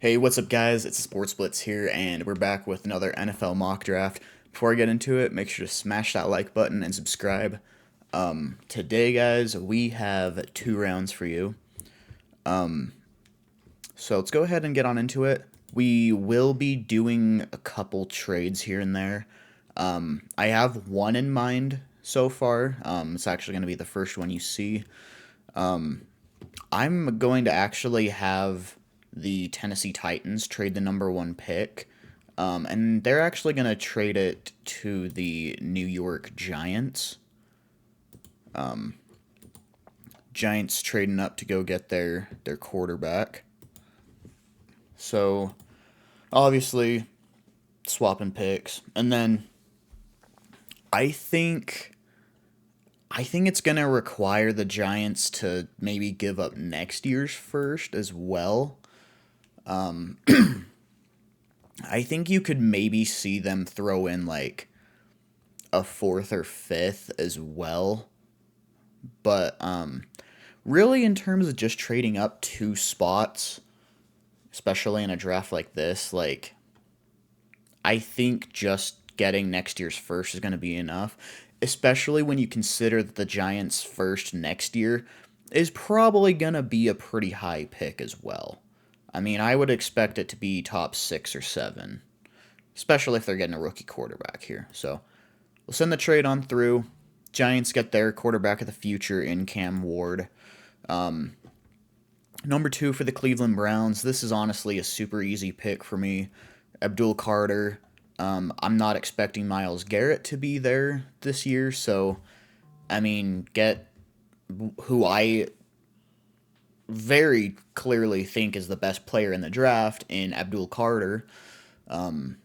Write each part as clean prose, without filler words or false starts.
Hey, what's up, guys? It's Sports Blitz here, and we're back with another NFL mock draft. Before I get into it, make sure to smash that like button and subscribe. Today, guys, we have two rounds for you. So let's go ahead and get on into it. We will be doing a couple trades here and there. I have one in mind so far. It's actually going to be the first one you see. I'm going to actually have the Tennessee Titans trade the number one pick. And they're actually going to trade it to the New York Giants. Giants trading up to go get their quarterback. So, obviously, swapping picks. And then I think I think it's going to require the Giants to maybe give up next year's first as well. I think you could maybe see them throw in like a fourth or fifth as well. But really, in terms of just trading up two spots, especially in a draft like this, like I think just getting next year's first is going to be enough, especially when you consider that the Giants' first next year is probably going to be a pretty high pick as well. I mean, I would expect it to be top 6 or 7, especially if they're getting a rookie quarterback here. So we'll send the trade on through. Giants get their quarterback of the future in Cam Ward. Number 2 for the Cleveland Browns. This is honestly a super easy pick for me. Abdul Carter. I'm not expecting Myles Garrett to be there this year, so I mean, get who I very clearly think is the best player in the draft in Abdul Carter, and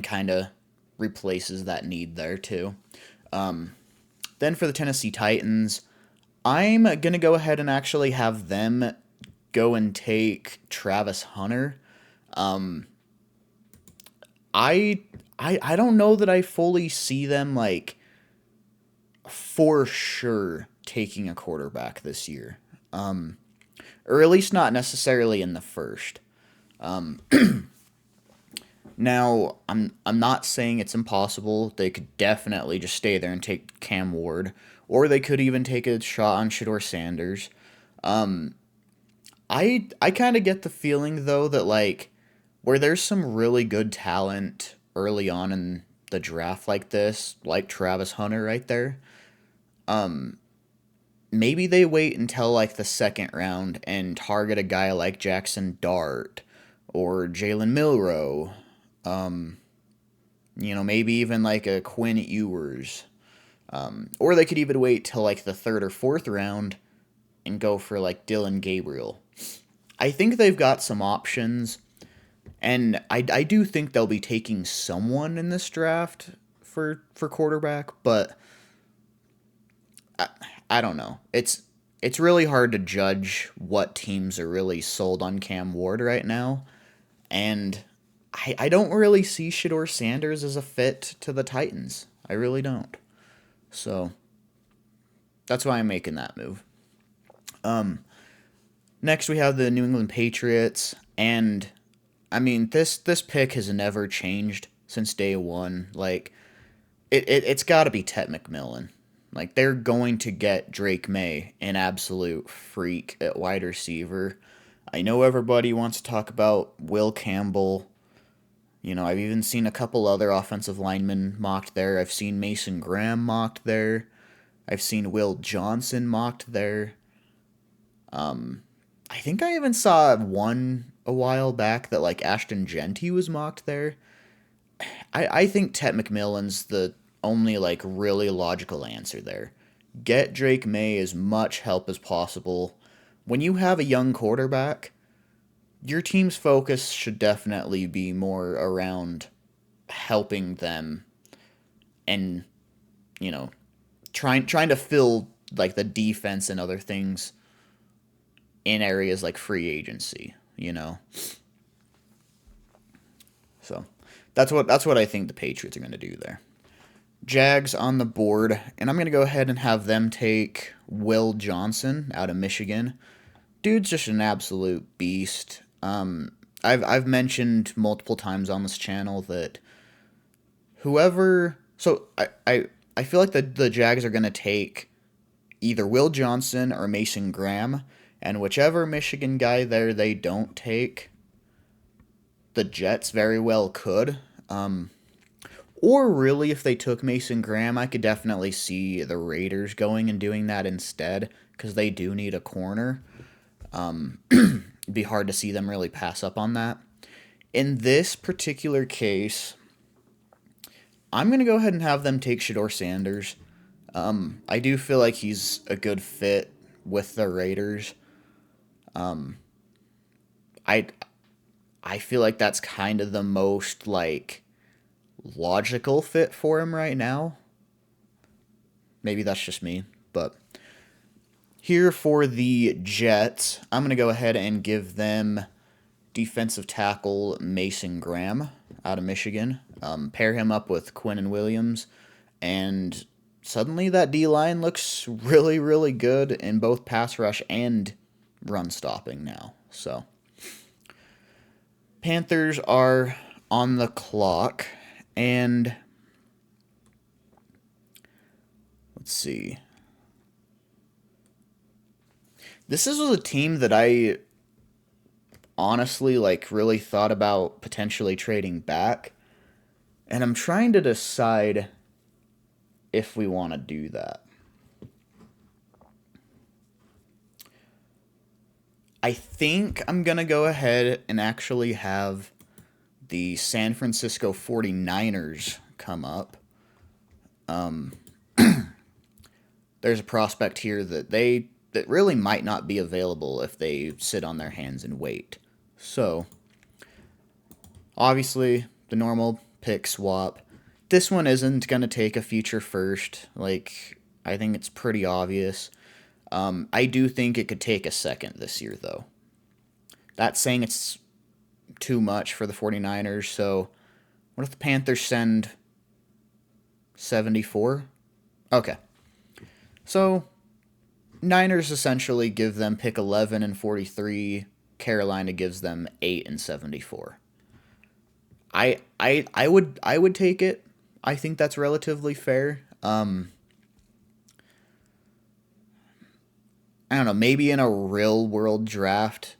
kind of replaces that need there too. Then for the Tennessee Titans, I'm going to go ahead and actually have them go and take Travis Hunter. I don't know that I fully see them like for sure taking a quarterback this year. Or at least not necessarily in the first. Now, I'm not saying it's impossible. They could definitely just stay there and take Cam Ward, or they could even take a shot on Shador Sanders. I kind of get the feeling though that like where there's some really good talent early on in the draft like this, like Travis Hunter right there, maybe they wait until like the second round and target a guy like Jackson Dart or Jalen Milrow. Maybe even like a Quinn Ewers. Or they could even wait till like the third or fourth round and go for like Dylan Gabriel. I think they've got some options, and I do think they'll be taking someone in this draft for quarterback, but I don't know. It's really hard to judge what teams are really sold on Cam Ward right now, and I don't really see Shador Sanders as a fit to the Titans. I really don't. So that's why I'm making that move. Next we have the New England Patriots, and I mean this pick has never changed since day one. Like it's got to be Ted McMillan. Like they're going to get Drake May, an absolute freak at wide receiver. I know everybody wants to talk about Will Campbell. I've even seen a couple other offensive linemen mocked there. I've seen Mason Graham mocked there. I've seen Will Johnson mocked there. I think I even saw one a while back that like Ashton Genty was mocked there. I think Ted McMillan's the only like really logical answer there. Get Drake May as much help as possible. When you have a young quarterback, your team's focus should definitely be more around helping them and you know trying to fill like the defense and other things in areas like free agency. So that's what I think the Patriots are going to do there. Jags on the board, and I'm going to go ahead and have them take Will Johnson out of Michigan. Dude's just an absolute beast. I've mentioned multiple times on this channel that whoever. So I feel like the Jags are going to take either Will Johnson or Mason Graham, and whichever Michigan guy there they don't take, the Jets very well could. Or really, if they took Mason Graham, I could definitely see the Raiders going and doing that instead, because they do need a corner. It'd be hard to see them really pass up on that. In this particular case, I'm going to go ahead and have them take Shedeur Sanders. I do feel like he's a good fit with the Raiders. I I feel like that's kind of the most like logical fit for him right now. Maybe that's just me, but here for the Jets, I'm going to go ahead and give them defensive tackle Mason Graham out of Michigan. Pair him up with Quinnen Williams, and suddenly that D-line looks really, really good in both pass rush and run stopping now. So, Panthers are on the clock, and let's see. This was a team that I honestly really thought about potentially trading back, and I'm trying to decide if we want to do that. I think I'm going to go ahead and actually have the San Francisco 49ers come up. There's a prospect here that really might not be available if they sit on their hands and wait. So, obviously, the normal pick swap. This one isn't going to take a future first. I think it's pretty obvious. I do think it could take a second this year, though. That's saying it's too much for the 49ers, so what if the Panthers send 74? Okay. So, Niners essentially give them pick 11 and 43. Carolina gives them 8 and 74. I would take it. I think that's relatively fair. I don't know, maybe in a real world draft,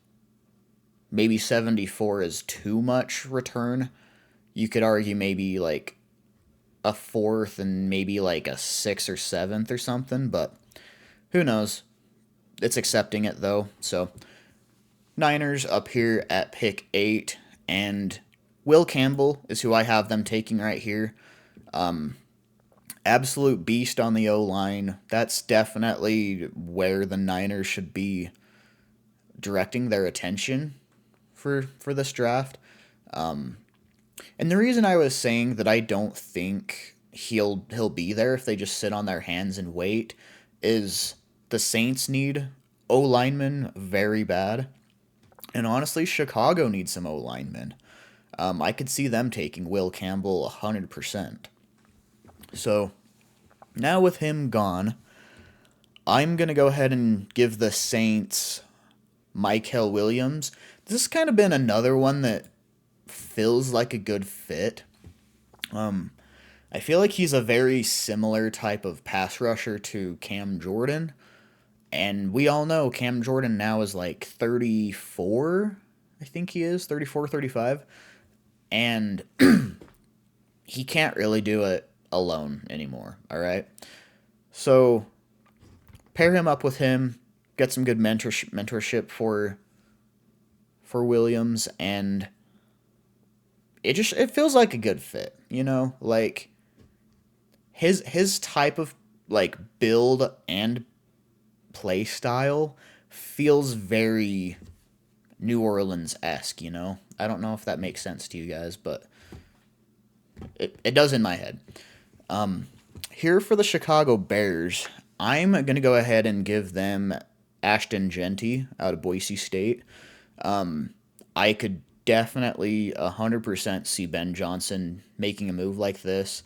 maybe 74 is too much return. You could argue maybe a fourth and maybe a sixth or seventh or something, but who knows? It's accepting it though. So Niners up here at pick 8, and Will Campbell is who I have them taking right here. Absolute beast on the O-line. That's definitely where the Niners should be directing their attention for this draft. And the reason I was saying that I don't think he'll be there if they just sit on their hands and wait is the Saints need O-linemen very bad. And honestly, Chicago needs some O-linemen. I could see them taking Will Campbell 100%. So, now with him gone, I'm going to go ahead and give the Saints Mykel Williams. This has kind of been another one that feels like a good fit. I feel like he's a very similar type of pass rusher to Cam Jordan. And we all know Cam Jordan now is 34, I think he is, 34, 35. And he can't really do it alone anymore, all right? So pair him up with him, get some good mentorship for Williams, and it feels like a good fit, his type of build and play style feels very New Orleans-esque, I don't know if that makes sense to you guys, but it does in my head. Here for the Chicago Bears, I'm going to go ahead and give them Ashton Genty out of Boise State. I could definitely 100% see Ben Johnson making a move like this.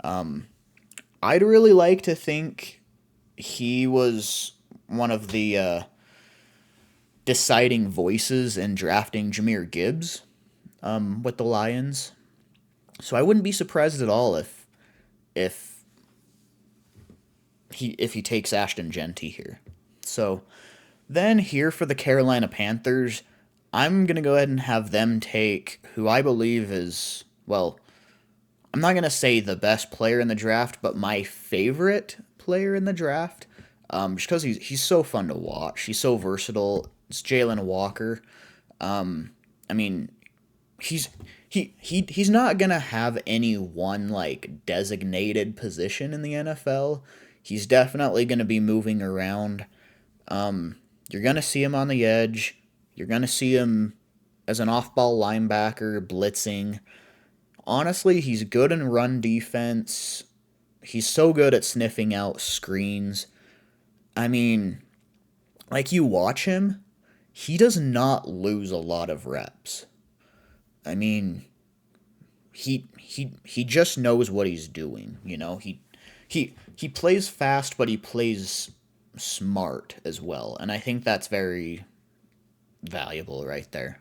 I'd really like to think he was one of the deciding voices in drafting Jahmyr Gibbs with the Lions. So I wouldn't be surprised at all if he takes Ashton Genty here. So then here for the Carolina Panthers, I'm going to go ahead and have them take who I believe is, well, I'm not going to say the best player in the draft, but my favorite player in the draft. Just because he's so fun to watch. He's so versatile. It's Jalen Walker. I mean, he's not gonna have any one like designated position in the NFL. He's definitely gonna be moving around. You're gonna see him on the edge. You're gonna see him as an off-ball linebacker blitzing. Honestly, he's good in run defense. He's so good at sniffing out screens. I mean, like you watch him, he does not lose a lot of reps. I mean, he just knows what he's doing, you know? He plays fast, but he plays smart as well, and I think that's very valuable right there.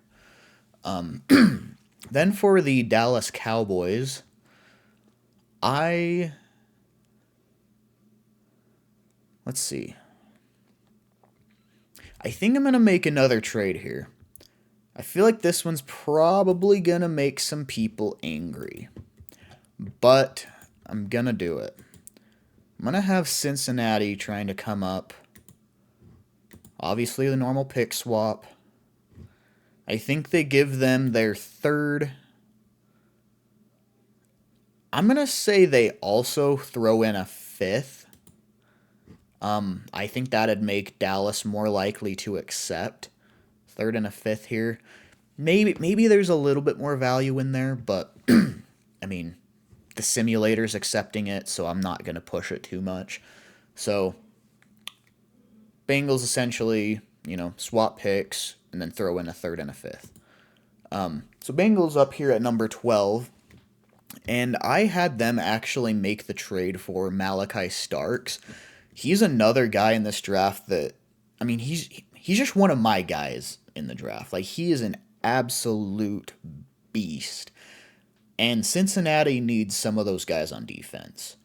Then for the Dallas Cowboys, I let's see. I think I'm going to make another trade here. I feel like this one's probably going to make some people angry. But I'm going to do it. I'm going to have Cincinnati trying to come up. Obviously, the normal pick swap. I think they give them their third. I'm going to say they also throw in a fifth. I think that'd make Dallas more likely to accept third and a fifth here. Maybe there's a little bit more value in there, but I mean, the simulator's accepting it, so I'm not going to push it too much. So Bengals essentially, swap picks and then throw in a third and a fifth. So Bengals up here at number 12, and I had them actually make the trade for Malachi Starks. He's another guy in this draft that, I mean, he's just one of my guys in the draft. Like, he is an absolute beast. And Cincinnati needs some of those guys on defense.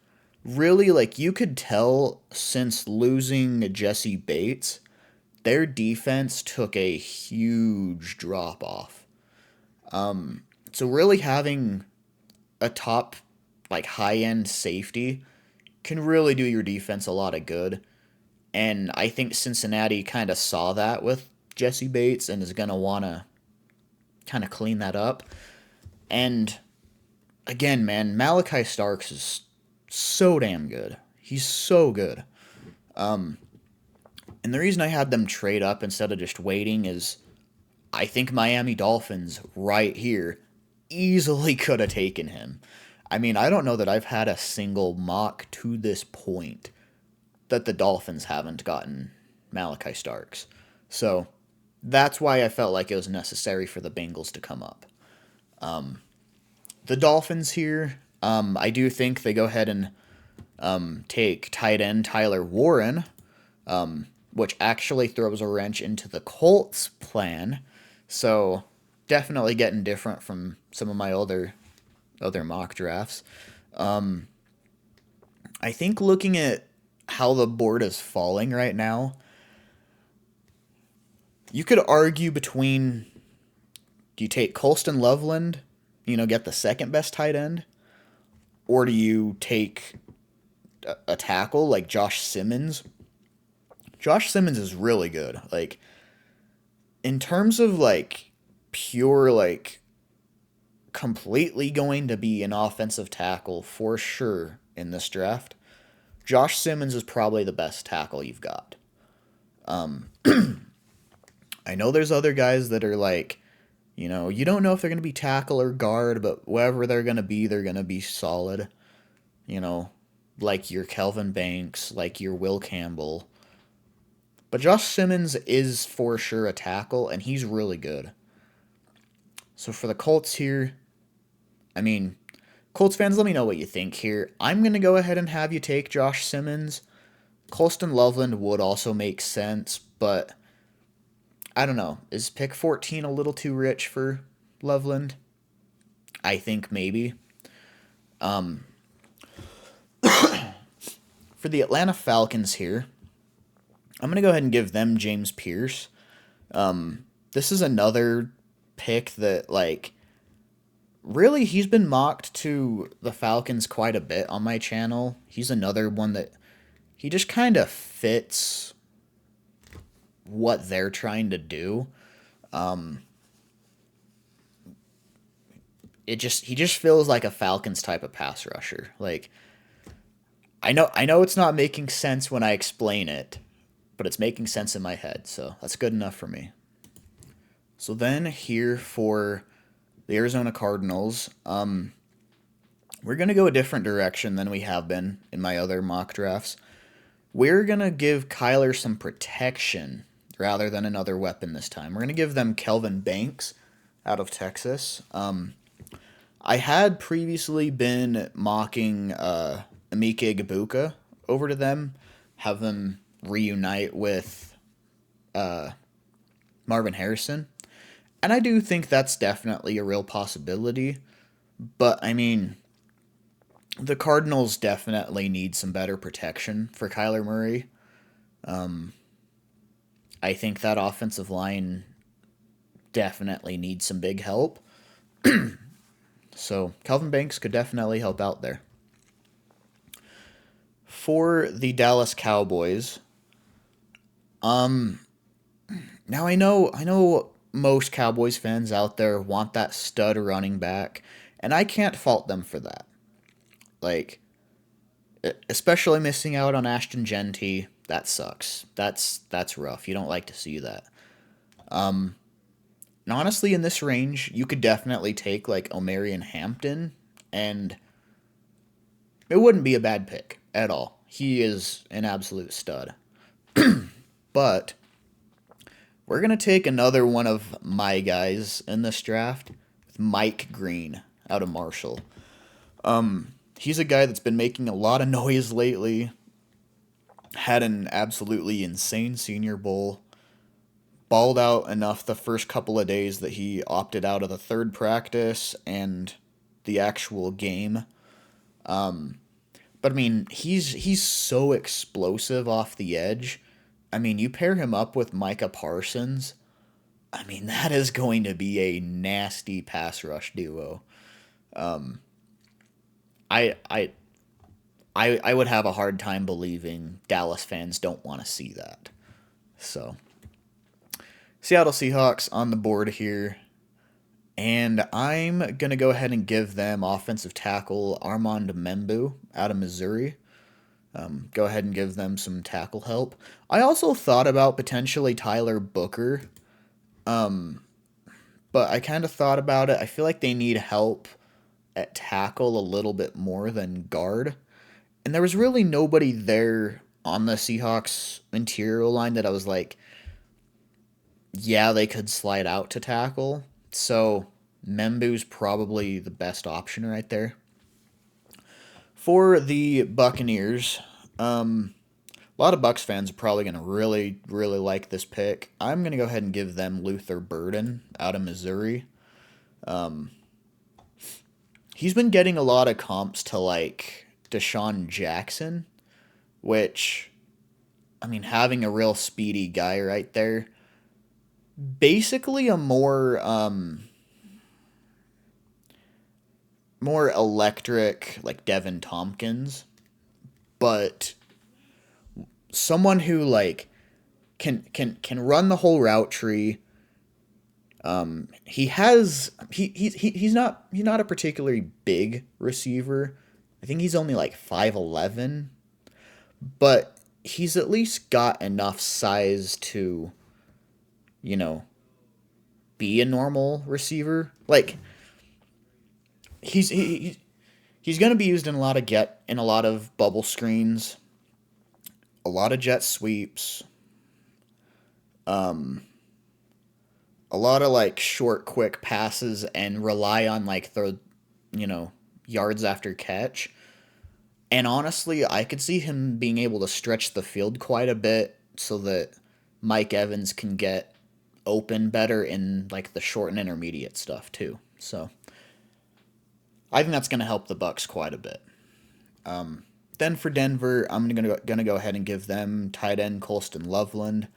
Really, like, you could tell since losing Jesse Bates, their defense took a huge drop off. So really having a top, like, high-end safety can really do your defense a lot of good. And I think Cincinnati kind of saw that with Jesse Bates and is going to want to kind of clean that up. And again, man, Malachi Starks is so damn good. He's so good. And the reason I had them trade up instead of just waiting is I think Miami Dolphins right here easily could have taken him. I mean, I don't know that I've had a single mock to this point that the Dolphins haven't gotten Malachi Starks. So that's why I felt like it was necessary for the Bengals to come up. The Dolphins here, I do think they go ahead and take tight end Tyler Warren, which actually throws a wrench into the Colts' plan. So definitely getting different from some of my other mock drafts. I think looking at how the board is falling right now, you could argue between, do you take Colston Loveland, get the second best tight end, or do you take a tackle like Josh Simmons? Josh Simmons is really good. Like, in terms of like pure like completely going to be an offensive tackle for sure in this draft, Josh Simmons is probably the best tackle you've got. I know there's other guys that are like, you don't know if they're going to be tackle or guard, but wherever they're going to be solid. Like your Kelvin Banks, like your Will Campbell. But Josh Simmons is for sure a tackle, and he's really good. So for the Colts here, I mean, Colts fans, let me know what you think here. I'm going to go ahead and have you take Josh Simmons. Colston Loveland would also make sense, but I don't know. Is pick 14 a little too rich for Loveland? I think maybe. Um, for the Atlanta Falcons here, I'm going to go ahead and give them James Pierce. This is another pick that, like, really, he's been mocked to the Falcons quite a bit on my channel. He's another one that he just kind of fits what they're trying to do. Um, he just feels like a Falcons type of pass rusher. Like, I know it's not making sense when I explain it, but it's making sense in my head, so that's good enough for me. So then here for the Arizona Cardinals, we're going to go a different direction than we have been in my other mock drafts. We're going to give Kyler some protection rather than another weapon this time. We're going to give them Kelvin Banks out of Texas. I had previously been mocking Emeka Egbuka over to them, have them reunite with Marvin Harrison. And I do think that's definitely a real possibility. But, I mean, the Cardinals definitely need some better protection for Kyler Murray. I think that offensive line definitely needs some big help. So, Calvin Banks could definitely help out there. For the Dallas Cowboys, now I know most Cowboys fans out there want that stud running back, and I can't fault them for that. Like, especially missing out on Ashton Genty, that sucks. That's rough. You don't like to see that. And honestly, in this range, you could definitely take like Omarion Hampton, and it wouldn't be a bad pick at all. He is an absolute stud. But we're going to take another one of my guys in this draft, Mike Green out of Marshall. He's a guy that's been making a lot of noise lately. Had an absolutely insane Senior Bowl. Balled out enough the first couple of days that he opted out of the third practice and the actual game. But I mean, he's so explosive off the edge. I mean, you pair him up with Micah Parsons. I mean, that is going to be a nasty pass rush duo. I would have a hard time believing Dallas fans don't want to see that. So, Seattle Seahawks on the board here. And I'm going to go ahead and give them offensive tackle Armand Membu out of Missouri. Go ahead and give them some tackle help. I also thought about potentially Tyler Booker. But I kind of thought about it. I feel like they need help at tackle a little bit more than guard. And there was really nobody there on the Seahawks interior line that I was like, yeah, they could slide out to tackle. So Membu's probably the best option right there. For the Buccaneers, a lot of Bucs fans are probably going to really, really like this pick. I'm going to go ahead and give them Luther Burden out of Missouri. He's been getting a lot of comps to, like, Deshaun Jackson, which, I mean, having a real speedy guy right there, basically a more electric, like Devin Tompkins, but someone who like can run the whole route tree. He's not a particularly big receiver. I think he's only like 5'11", but he's at least got enough size to, you know, be a normal receiver. Like he's going to be used in a lot of bubble screens, a lot of jet sweeps, a lot of like short, quick passes, and rely on like the, yards after catch. And honestly, I could see him being able to stretch the field quite a bit so that Mike Evans can get open better in like the short and intermediate stuff too. So I think that's going to help the Bucks quite a bit. Then for Denver, I'm gonna go ahead and give them tight end Colston Loveland.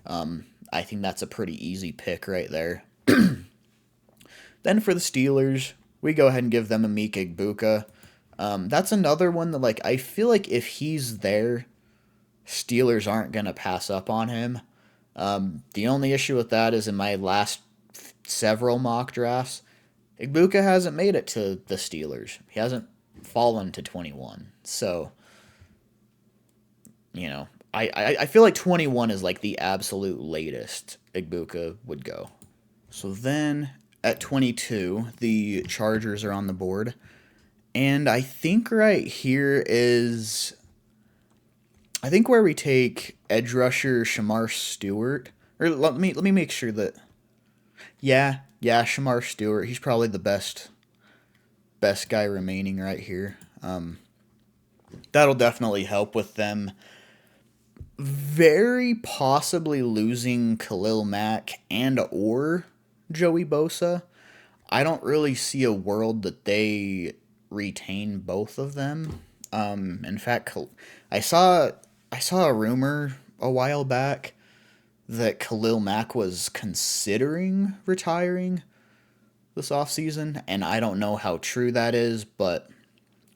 I think that's a pretty easy pick right there. Then for the Steelers, we go ahead and give them Amik Igbuka. That's another one that, like, I feel like if he's there, Steelers aren't going to pass up on him. The only issue with that is in my last several mock drafts, Igbuka hasn't made it to the Steelers. He hasn't fallen to 21. So, I feel like 21 is like the absolute latest Igbuka would go. So then at 22, the Chargers are on the board. And I think right here is, I think where we take edge rusher Shamar Stewart. Or let me make sure that, yeah, Shamar Stewart. He's probably the best guy remaining right here. That'll definitely help with them very possibly losing Khalil Mack and or Joey Bosa. I don't really see a world that they retain both of them. In fact, I saw a rumor a while back that Khalil Mack was considering retiring this offseason, and I don't know how true that is, but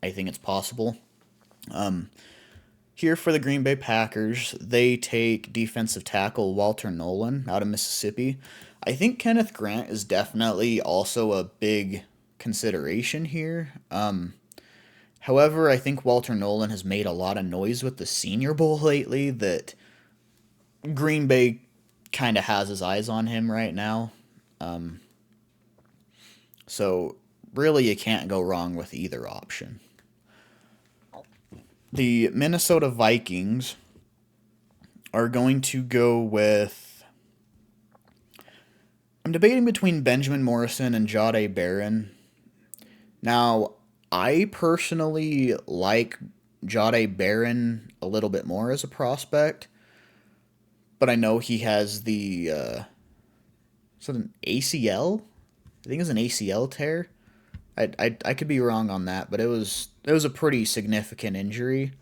I think it's possible. Here for the Green Bay Packers, they take defensive tackle Walter Nolan out of Mississippi. I think Kenneth Grant is definitely also a big consideration here. However, I think Walter Nolan has made a lot of noise with the Senior Bowl lately that Green Bay kind of has his eyes on him right now. So really you can't go wrong with either option. The Minnesota Vikings are going to go with, I'm debating between Benjamin Morrison and Jahdae Barron. Now, I personally like Jahdae Barron a little bit more as a prospect, but I know he has the, is it an ACL? I think it's an ACL tear. I could be wrong on that, but it was a pretty significant injury.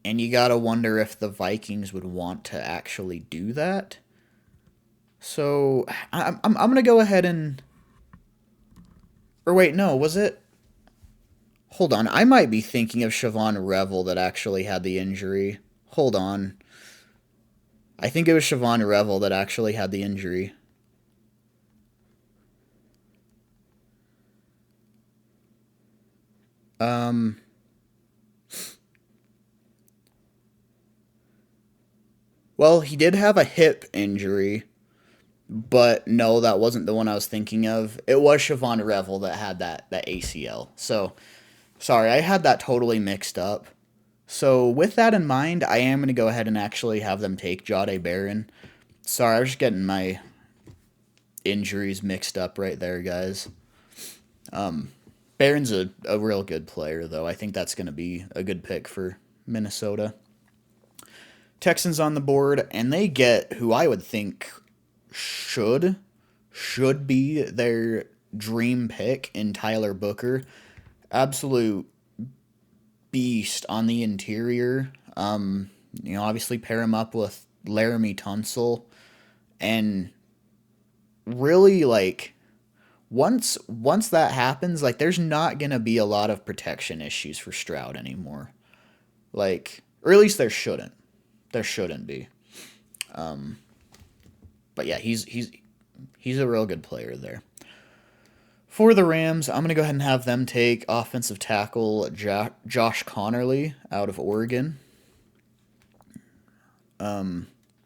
And you gotta wonder if the Vikings would want to actually do that. So I'm gonna go ahead and, or wait, no, was it? Hold on, I might be thinking of Siobhan Revel that actually had the injury. Hold on. I think it was Siobhan Revel that actually had the injury. Well, he did have a hip injury, but no, that wasn't the one I was thinking of. It was Siobhan Revel that had that ACL. So, sorry, I had that totally mixed up. So, with that in mind, I am going to go ahead and actually have them take Jahdae Barron. Sorry, I was just getting my injuries mixed up right there, guys. Barron's a real good player, though. I think that's going to be a good pick for Minnesota. Texans on the board, and they get who I would think should be their dream pick in Tyler Booker. Absolute beast on the interior. Obviously pair him up with Laramie Tunsil, and really, like, once that happens, like, there's not gonna be a lot of protection issues for Stroud anymore. Like, or at least there shouldn't. There shouldn't be. But yeah, he's a real good player there. For the Rams, I'm going to go ahead and have them take offensive tackle Josh Connerly out of Oregon.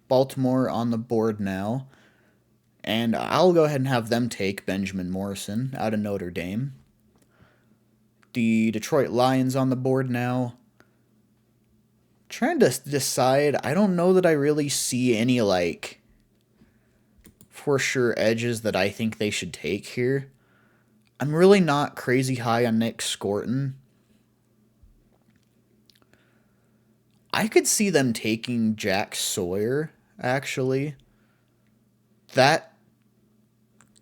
Baltimore on the board now. And I'll go ahead and have them take Benjamin Morrison out of Notre Dame. The Detroit Lions on the board now. Trying to decide, I don't know that I really see any, like, for sure edges that I think they should take here. I'm really not crazy high on Nick Scorton. I could see them taking Jack Sawyer, actually. that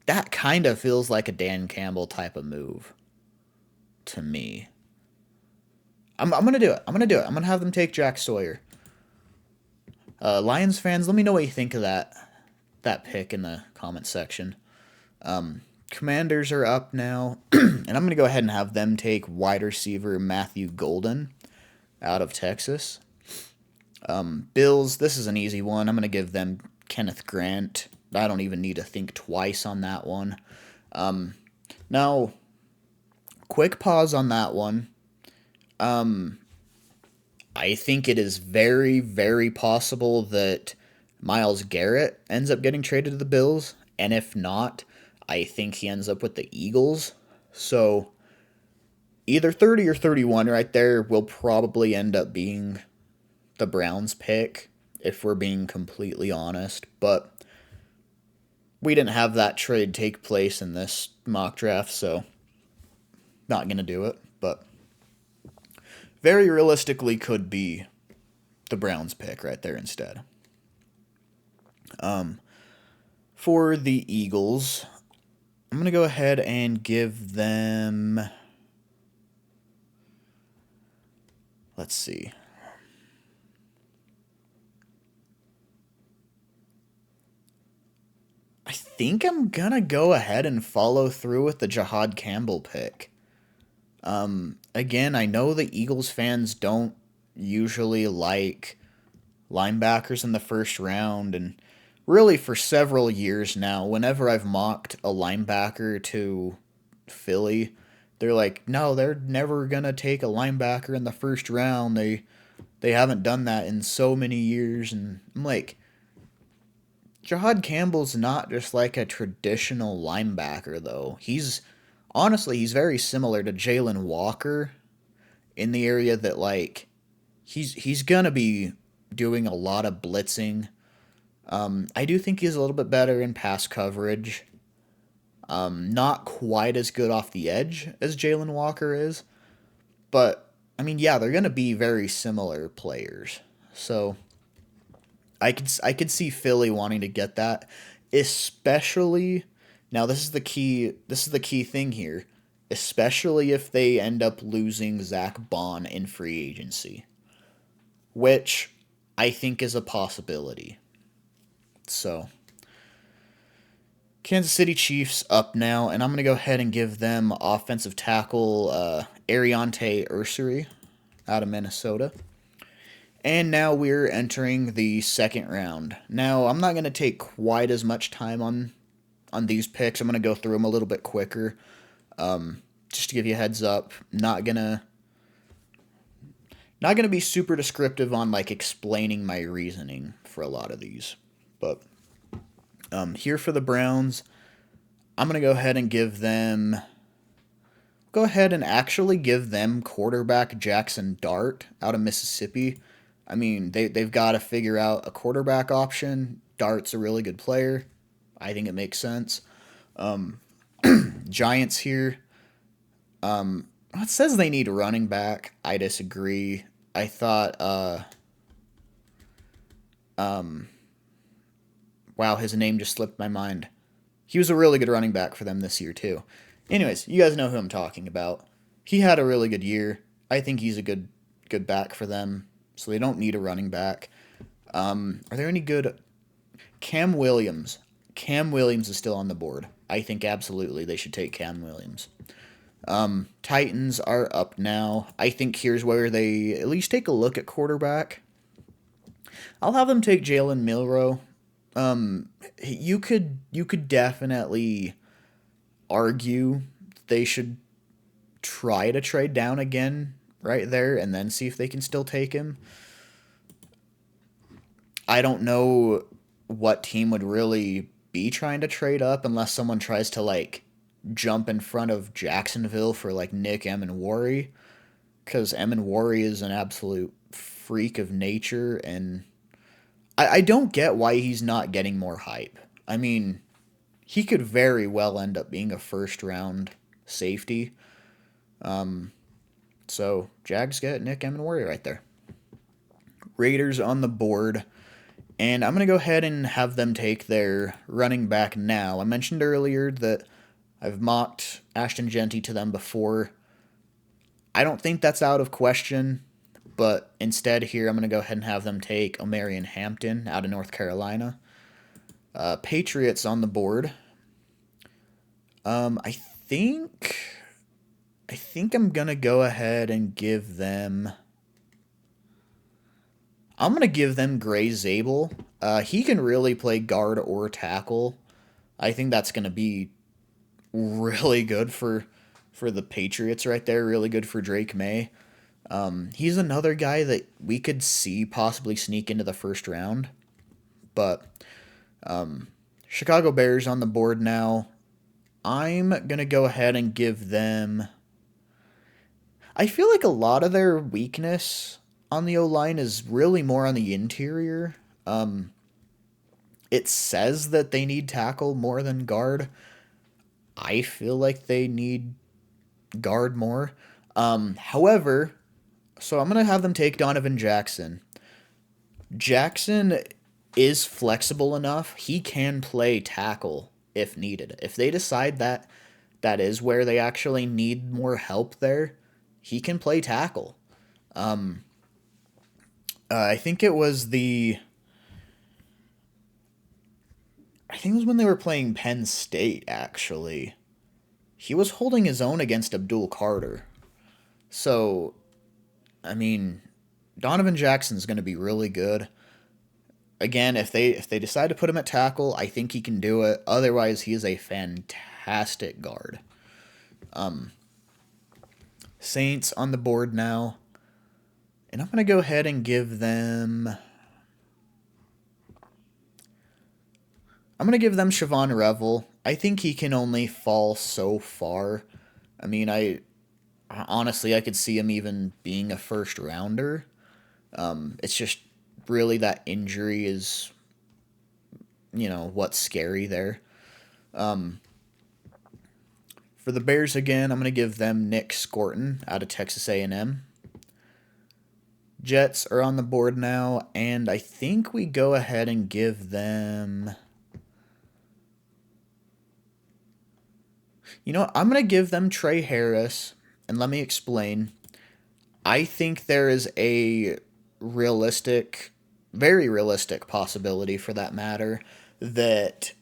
that kind of feels like a Dan Campbell type of move to me. I'm gonna do it. I'm gonna do it. I'm gonna have them take Jack Sawyer. Lions fans, let me know what you think of that pick in the comment section. Commanders are up now, and I'm gonna go ahead and have them take wide receiver Matthew Golden out of Texas. Bills, this is an easy one. I'm gonna give them Kenneth Grant. I don't even need to think twice on that one. Now, quick pause on that one. I think it is very, very possible that Myles Garrett ends up getting traded to the Bills, and if not, I think he ends up with the Eagles. So either 30 or 31 right there will probably end up being the Browns pick, if we're being completely honest. But we didn't have that trade take place in this mock draft, so not going to do it. But very realistically could be the Browns pick right there instead. For the Eagles, I'm going to go ahead and give them... Let's see. I think I'm going to go ahead and follow through with the Jahad Campbell pick. Again, I know the Eagles fans don't usually like linebackers in the first round, and really for several years now, whenever I've mocked a linebacker to Philly, they're like, no, they're never going to take a linebacker in the first round. They haven't done that in so many years, and I'm like, Jahad Campbell's not just like a traditional linebacker, though. Honestly, he's very similar to Jalen Walker in the area that, like, he's gonna be doing a lot of blitzing. I do think he's a little bit better in pass coverage. Not quite as good off the edge as Jalen Walker is, but I mean, yeah, they're gonna be very similar players. So I could see Philly wanting to get that, especially now. This is the key. This is the key thing here, especially if they end up losing Zach Bond in free agency, which I think is a possibility. So, Kansas City Chiefs up now, and I'm going to go ahead and give them offensive tackle Ariante Ursery out of Minnesota. And now we're entering the second round. Now, I'm not going to take quite as much time on these picks. I'm going to go through them a little bit quicker. Just to give you a heads up, not gonna be super descriptive on like explaining my reasoning for a lot of these. But here for the Browns, I'm going to go ahead and actually give them quarterback Jackson Dart out of Mississippi. I mean, they've got to figure out a quarterback option. Dart's a really good player. I think it makes sense. Giants here. It says they need a running back. I disagree. I thought, wow, his name just slipped my mind. He was a really good running back for them this year, too. Anyways, you guys know who I'm talking about. He had a really good year. I think he's a good back for them, so they don't need a running back. Are there any good... Cam Williams. Cam Williams is still on the board. I think absolutely they should take Cam Williams. Titans are up now. I think here's where they at least take a look at quarterback. I'll have them take Jalen Milroe. You could definitely argue they should try to trade down again right there and then see if they can still take him. I don't know what team would really be trying to trade up unless someone tries to like jump in front of Jacksonville for like Nick Emenwari, because Emenwari is an absolute freak of nature, and I don't get why he's not getting more hype. I mean, he could very well end up being a first round safety. So Jags get Nick Emenwari right there. Raiders on the board, And I'm going to go ahead and have them take their running back now. I mentioned earlier that I've mocked Ashton Genty to them before. I don't think that's out of question, but instead here I'm going to go ahead and have them take Omarion Hampton out of North Carolina. Patriots on the board. I think I'm going to go ahead and give them... I'm going to give them Gray Zabel. He can really play guard or tackle. I think that's going to be really good for the Patriots right there. Really good for Drake May. He's another guy that we could see possibly sneak into the first round. But Chicago Bears on the board now. I'm going to go ahead and give them... I feel like a lot of their weakness on the O-line is really more on the interior. It says that they need tackle more than guard. I feel like they need guard more. However, so I'm going to have them take Donovan Jackson. Jackson is flexible enough. He can play tackle if needed. If they decide that that is where they actually need more help there, he can play tackle. I think it was when they were playing Penn State, actually. He was holding his own against Abdul Carter. So, I mean, Donovan Jackson's going to be really good. Again, if they decide to put him at tackle, I think he can do it. Otherwise, he is a fantastic guard. Saints on the board now. And I'm going to go ahead and give them... I'm going to give them Siobhan Revel. I think he can only fall so far. I mean, honestly, I could see him even being a first rounder. It's just really that injury is, what's scary there. For the Bears again, I'm going to give them Nick Scorton out of Texas A&M. Jets are on the board now, and I think we go ahead and give them... I'm going to give them Trey Harris, and let me explain. I think there is a very realistic possibility for that matter, that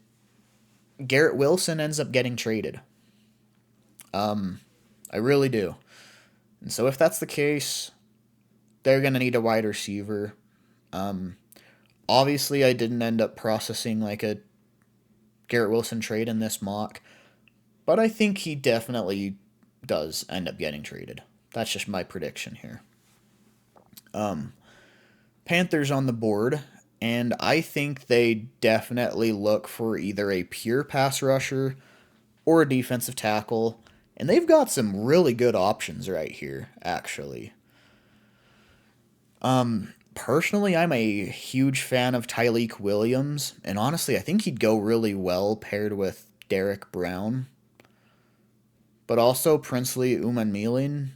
Garrett Wilson ends up getting traded. I really do. And so if that's the case, they're going to need a wide receiver. Obviously, I didn't end up processing like a Garrett Wilson trade in this mock, but I think he definitely does end up getting traded. That's just my prediction here. Panthers on the board, and I think they definitely look for either a pure pass rusher or a defensive tackle, and they've got some really good options right here, actually. Personally, I'm a huge fan of Tyleik Williams, and honestly, I think he'd go really well paired with Derek Brown. But also, Princely Umanmielen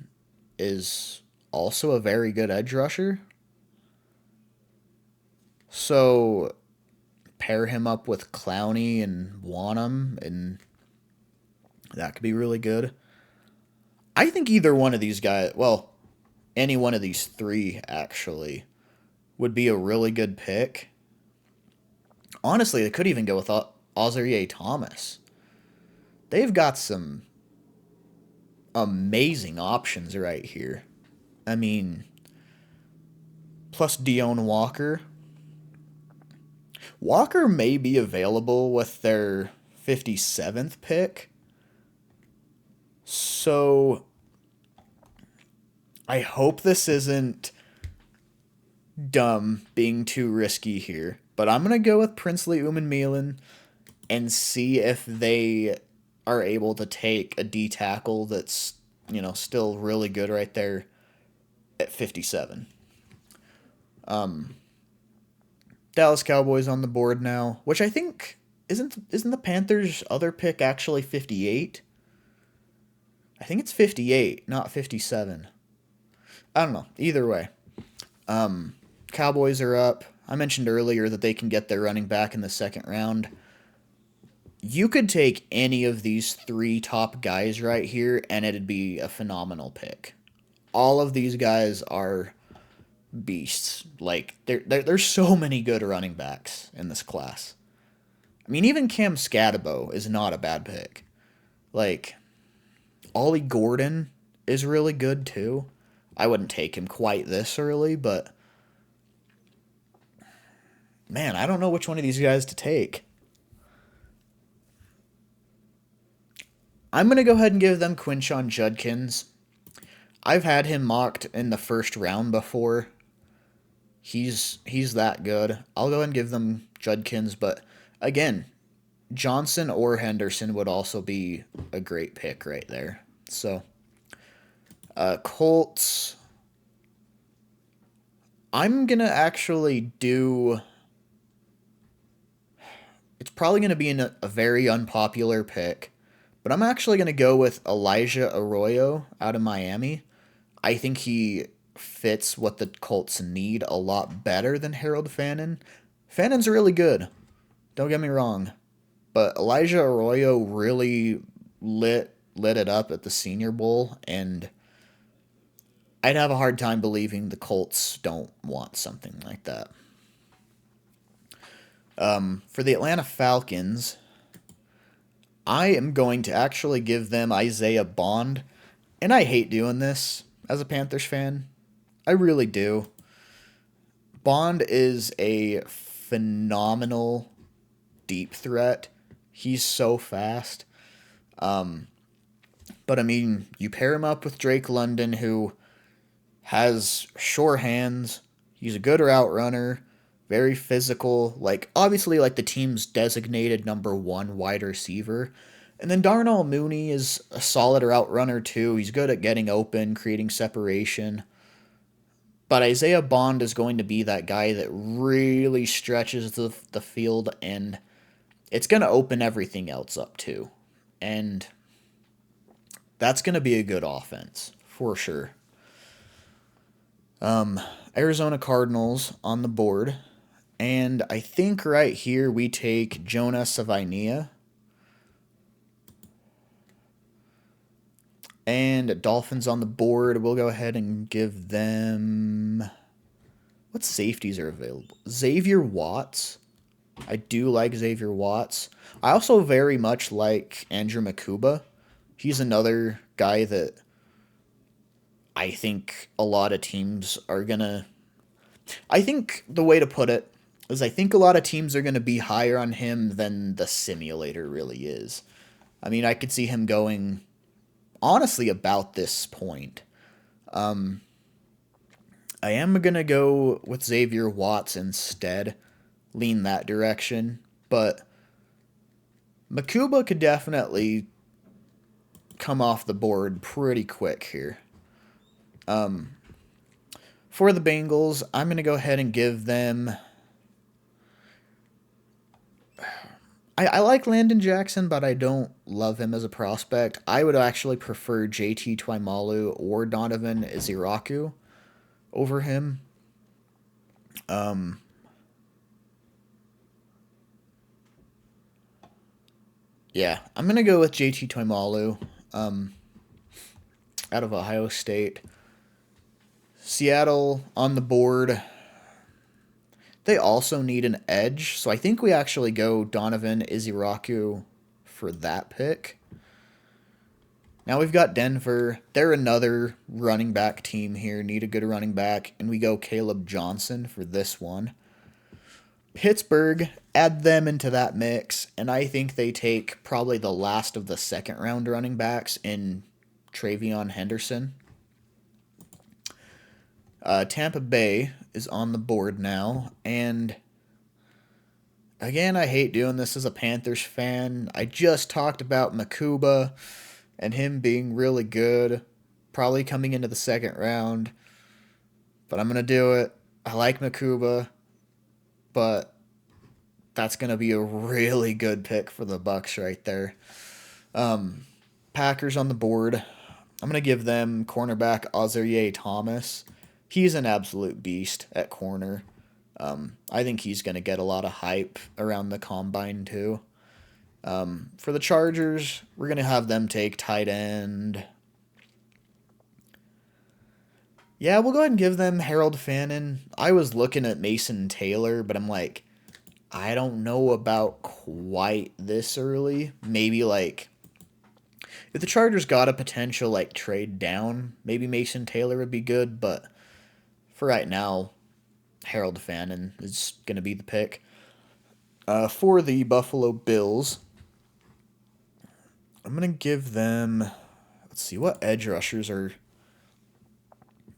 is also a very good edge rusher. So, pair him up with Clowney and Wanham, and that could be really good. I think either one of these guys, well, any one of these three, actually, would be a really good pick. Honestly, they could even go with Azareye'h Thomas. They've got some amazing options right here. I mean, plus Deone Walker. Walker may be available with their 57th pick. So, I hope this isn't dumb being too risky here. But I'm going to go with Princely Umanmielen and see if they are able to take a D tackle that's, still really good right there at 57. Dallas Cowboys on the board now, which I think isn't the Panthers' other pick actually 58? I think it's 58, not 57. I don't know. Either way. Cowboys are up. I mentioned earlier that they can get their running back in the second round. You could take any of these three top guys right here, and it'd be a phenomenal pick. All of these guys are beasts. Like, there's so many good running backs in this class. I mean, even Cam Scatabo is not a bad pick. Like, Ollie Gordon is really good too. I wouldn't take him quite this early, but man, I don't know which one of these guys to take. I'm going to go ahead and give them Quinshon Judkins. I've had him mocked in the first round before. He's that good. I'll go ahead and give them Judkins, but again, Johnson or Henderson would also be a great pick right there. So, Colts. I'm going to actually do... It's probably going to be a very unpopular pick, but I'm actually going to go with Elijah Arroyo out of Miami. I think he fits what the Colts need a lot better than Harold Fannin. Fannon's really good. Don't get me wrong. But Elijah Arroyo really lit it up at the Senior Bowl, and I'd have a hard time believing the Colts don't want something like that. For the Atlanta Falcons, I am going to actually give them Isaiah Bond, and I hate doing this as a Panthers fan. I really do. Bond is a phenomenal deep threat. He's so fast. But I mean, you pair him up with Drake London, who has sure hands. He's a good route runner, very physical. Like, obviously, like the team's designated number one wide receiver. And then Darnell Mooney is a solid route runner too. He's good at getting open, creating separation. But Isaiah Bond is going to be that guy that really stretches the field, and it's going to open everything else up too. And that's going to be a good offense, for sure. Arizona Cardinals on the board. And I think right here we take Jonah Savainia. And Dolphins on the board. We'll go ahead and give them... What safeties are available? Xavier Watts. I do like Xavier Watts. I also very much like Andrew Makuba. He's another guy that I think a lot of teams are going to... I think the way to put it is I think a lot of teams are going to be higher on him than the simulator really is. I mean, I could see him going, honestly, about this point. I am going to go with Xavier Watts instead, lean that direction, but Makuba could definitely come off the board pretty quick here. For the Bengals, I'm going to go ahead and give them... I like Landon Jackson, but I don't love him as a prospect. I would actually prefer JT Twimalu or Donovan Iziraku over him. Yeah, I'm going to go with JT Twimalu out of Ohio State. Seattle on the board. They also need an edge, so I think we actually go Donovan Iziraku for that pick. Now we've got Denver. They're another running back team here, need a good running back, and we go Caleb Johnson for this one. Pittsburgh, add them into that mix, and I think they take probably the last of the second round running backs in Travion Henderson. Tampa Bay is on the board now, and again, I hate doing this as a Panthers fan. I just talked about Makuba and him being really good, probably coming into the second round, but I'm going to do it. I like Makuba, but that's going to be a really good pick for the Bucs right there. Packers on the board. I'm going to give them cornerback Azareye'h Thomas. He's an absolute beast at corner. I think he's going to get a lot of hype around the combine too. For the Chargers, we're going to have them take tight end. Yeah, we'll go ahead and give them Harold Fannin. I was looking at Mason Taylor, but I'm like, I don't know about quite this early. Maybe like if the Chargers got a potential like trade down, maybe Mason Taylor would be good, but for right now, Harold Fannin is going to be the pick. For the Buffalo Bills, I'm going to give them, let's see, what edge rushers are.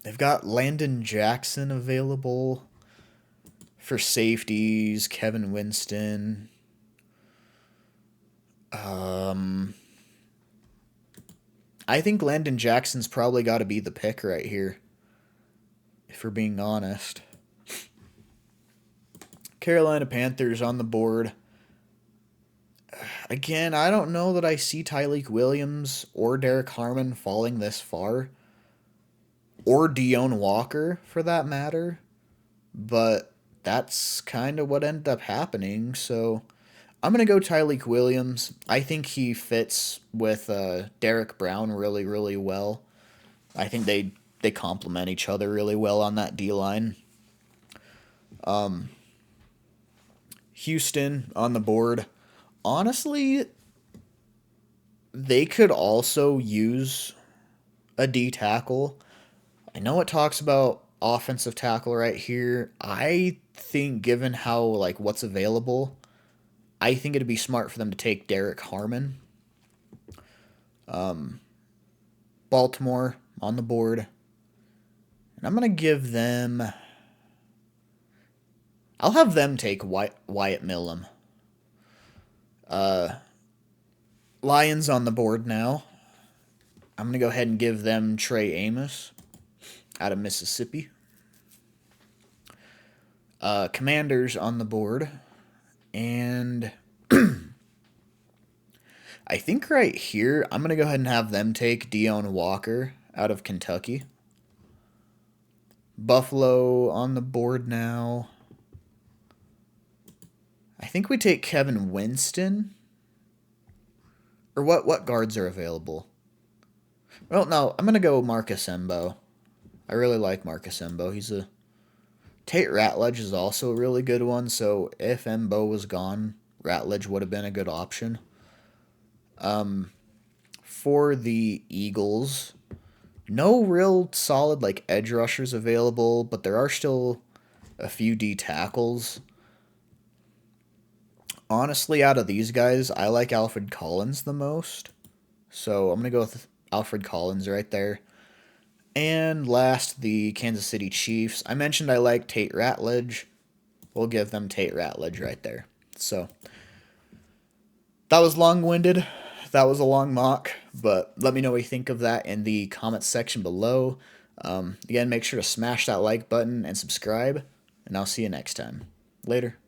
They've got Landon Jackson available for safeties, Kevin Winston. I think Landon Jackson's probably got to be the pick right here, if we're being honest. Carolina Panthers on the board. Again, I don't know that I see Tyleik Williams or Derek Harmon falling this far, or Deone Walker for that matter, but that's kind of what ended up happening, so I'm going to go Tyleik Williams. I think he fits with Derek Brown really, really well. I think they complement each other really well on that D-line. Houston on the board. Honestly, they could also use a D tackle. I know it talks about offensive tackle right here. I think given how like what's available, I think it'd be smart for them to take Derek Harmon. Baltimore on the board. And I'm going to give them... I'll have them take Wyatt Millam. Lions on the board now. I'm going to go ahead and give them Trey Amos out of Mississippi. Commanders on the board. And I think right here, I'm going to go ahead and have them take Deone Walker out of Kentucky. Buffalo on the board now. I think we take Kevin Winston. Or what guards are available? Well, no, I'm going to go Marcus Embo. I really like Marcus Embo. He's a... Tate Ratledge is also a really good one, so if Embo was gone, Ratledge would have been a good option. For the Eagles, no real solid like edge rushers available, but there are still a few D tackles. Honestly, out of these guys, I like Alfred Collins the most. So I'm going to go with Alfred Collins right there. And last, the Kansas City Chiefs. I mentioned I like Tate Ratledge. We'll give them Tate Ratledge right there. So that was long-winded. That was a long mock. But let me know what you think of that in the comments section below. Again, make sure to smash that like button and subscribe. And I'll see you next time. Later.